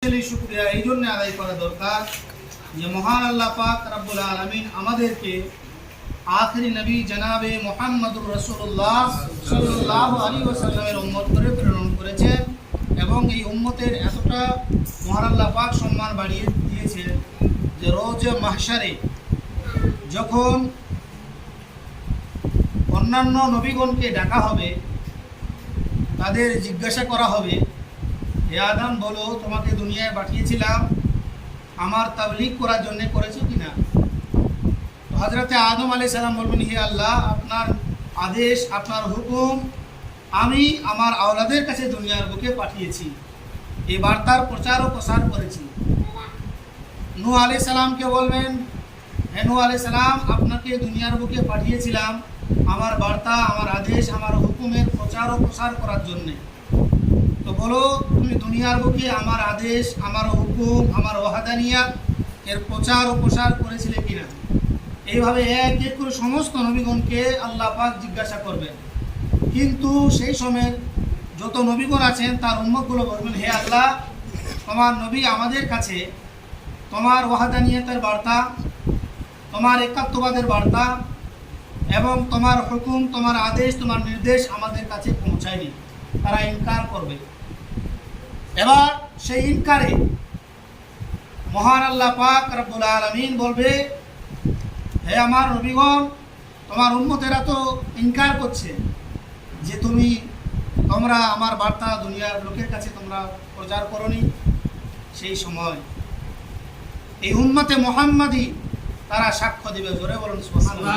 শুকরিয়া এই জন্য আদায় করা দরকার যে মহান আল্লাহ পাক রব্বুল আলামিন আমাদেরকে আখেরি নবী জনাবে মুহাম্মদুর রাসূলুল্লাহ সাল্লাল্লাহু আলাইহি ওয়াসাল্লামের উম্মত করে প্রেরণ করেছেন এবং এই উম্মতের এতটা মহান আল্লাহ পাক সম্মান বাড়িয়ে দিয়েছে যে রোজ মাহশারে যখন অন্যান্য নবীগণকে ডাকা হবে তাদের জিজ্ঞাসা করা হবে, হে আদম বলো তোমাকে দুনিয়ায় পাঠিয়েছিলাম আমার তাবলীগ করার জন্য করেছো কিনা? তো হযরতে আদম আলাইহিস সালাম বলবেন, হে আল্লাহ আপনার আদেশ আপনার হুকুম আমি আমার আওলাদের কাছে দুনিয়ার বুকে পাঠিয়েছি, এই বার্তার প্রচার ও প্রসার করেছি। নূহ আলাইহিস সালামকে বলবেন, হে নূহ আলাইহিস সালাম আপনাকে দুনিয়ার বুকে পাঠিয়েছিলাম আমার বার্তা আমার আদেশ আমার হুকুমের প্রচার ও প্রসার করার জন্যে। তো বলো তুমি দুনিয়ার বুকে আমার আদেশ আমার হুকুম আমার ওয়াহদানিয়াত এর প্রচার ও প্রসার করেছিলে কিনা? এইভাবে এক এক করে সমস্ত নবীগণকে আল্লাহ পাক জিজ্ঞাসা করবেন। কিন্তু সেই সময়ের যত নবীগণ আছেন তার উম্মতগুলো বলবেন, হে আল্লাহ তোমার নবী আমাদের কাছে তোমার ওয়াহদানিয়াতের বার্তা তোমার একাত্মবাদের বার্তা এবং তোমার হুকুম তোমার আদেশ তোমার নির্দেশ আমাদের কাছে পৌঁছায়নি, তারা ইনকার করবে। এবার সেই ইনকারে মহান আল্লাহ পাক রব্বুল আলামিন বলবে, হে আমার নবীগণ তোমার উম্মতেরা তো ইনকার করছে যে তোমরা আমার বার্তা দুনিয়ার লোকের কাছে তোমরা প্রচার করনি। সেই সময় এই উম্মতে মুহাম্মাদি তারা সাক্ষ্য দিবে, জোরে বলুন সুবহানাল্লাহ।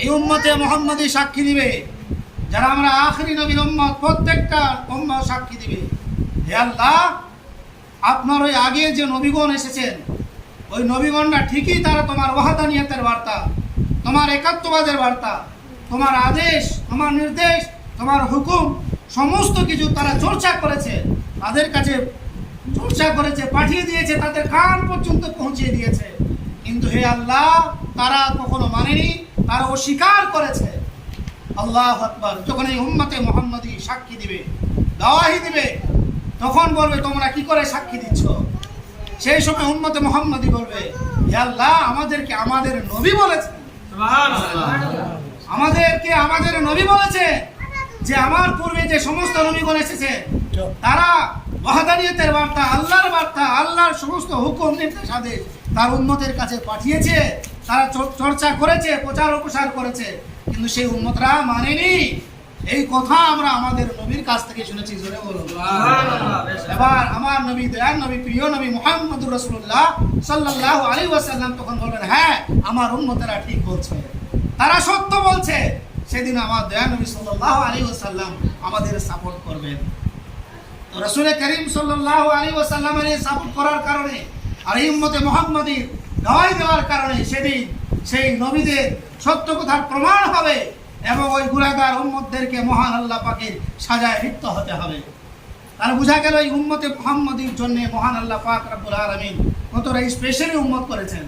এই উম্মতে মুহাম্মাদি সাক্ষী দিবে, যারা আমরা আখেরি নবীর উম্মত প্রত্যেকটা উম্মত সাক্ষী দিবে, হে আল্লাহ আপনার ওই আগে যে নবীগণ এসেছেন ওই নবীগণরা ঠিকই তারা তোমার ওয়াহদানিয়াতের বার্তা তোমার একাত্মবাদের বার্তা তোমার আদেশ তোমার নির্দেশ তোমার হুকুম সমস্ত কিছু তারা চর্চা করেছে, তাদের কাছে চর্চা করেছে, পাঠিয়ে দিয়েছে, তাদের কান পর্যন্ত পৌঁছিয়ে দিয়েছে। কিন্তু হে আল্লাহ তারা কখনো মানেনি, তারা অস্বীকার করেছে। আল্লাহু আকবার। যখন এই উম্মতে মুহাম্মাদি সাক্ষী দিবে দাওয়াহি দিবে তখন বলবে তোমরা কি করে সাক্ষী দিচ্ছ? সেই সময় উম্মতে মুহাম্মাদি বলবে, হে আল্লাহ আমাদেরকে আমাদের নবী বলেছে, সুবহানাল্লাহ, আমাদেরকে আমাদের নবী বলেছে যে আমার পূর্বে যে সমস্ত নবীগণ এসেছে তারা ওয়াহদানিয়তের বার্তা আল্লাহর সমস্ত হুকুম নির্দেশ আদেশ তার উম্মতের কাছে পাঠিয়েছে, তারা চর্চা করেছে প্রচার ও প্রসার করেছে, কিন্তু সেই উম্মতরা মানেনি। এই কথা আমরা আমাদের নবীর কাছ থেকে শুনেছি, জোরে বলুন সুবহানাল্লাহ। এবার আমার নবী দয়ার নবী প্রিয় নবী মুহাম্মদুর রাসূলুল্লাহ সাল্লাল্লাহু আলাইহি ওয়াসাল্লাম তখন বলবেন, হ্যাঁ আমার উম্মতেরা ঠিক বলছে, তারা সত্য বলছে। সেদিন আমার দয়ার নবী সাল্লাল্লাহু আলাইহি ওয়াসাল্লাম আমাদের সাপোর্ট করবেন। তো রাসূল করিম সাল্লাল্লাহু আলাইহি ওয়াসাল্লামের সাপোর্ট করার কারণে আর এই উম্মতে মুহাম্মাদির দাওয়াই দেওয়ার কারণে সেদিন সেই নবীদের সত্য কথার প্রমাণ হবে এবং ওই গুনাহগার উম্মতদেরকে মহান আল্লাহ পাকের সাজায় লিপ্ত হতে হবে। আর বোঝা গেল এই উম্মতে মুহাম্মাদির জন্য মহান আল্লাহ পাক রব্বুল আলামিন কতটা স্পেশালি উম্মত করেছেন।